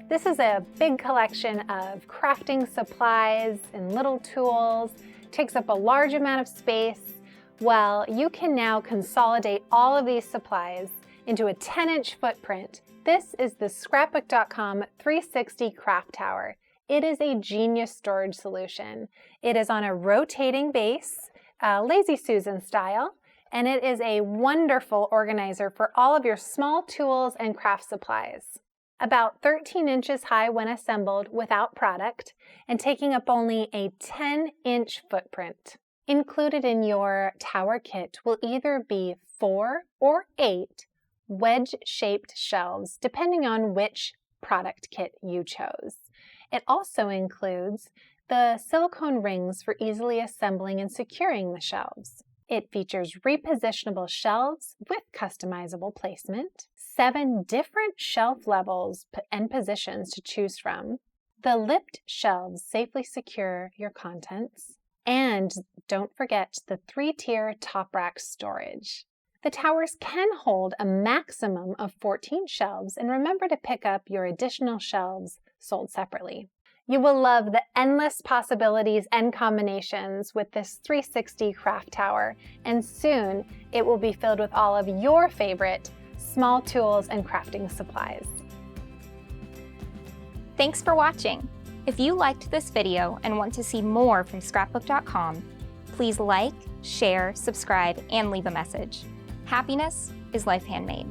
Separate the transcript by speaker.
Speaker 1: This is a big collection of crafting supplies and little tools. It takes up a large amount of space. Well, you can now consolidate all of these supplies into a 10-inch footprint. This is the Scrapbook.com 360 Craft Tower. It is a genius storage solution. It is on a rotating base, Lazy Susan style, and it is a wonderful organizer for all of your small tools and craft supplies. About 13 inches high when assembled without product, and taking up only a 10-inch footprint. Included in your tower kit will either be 4 or 8 wedge-shaped shelves, depending on which product kit you chose. It also includes the silicone rings for easily assembling and securing the shelves. It features repositionable shelves with customizable placement, 7 different shelf levels and positions to choose from. The lipped shelves safely secure your contents. And don't forget the 3-tier top rack storage. The towers can hold a maximum of 14 shelves, and remember to pick up your additional shelves sold separately. You will love the endless possibilities and combinations with this 360 craft tower, and soon it will be filled with all of your favorite small tools and crafting supplies.
Speaker 2: Thanks for watching. If you liked this video and want to see more from Scrapbook.com, please like, share, subscribe, and leave a message. Happiness is life handmade.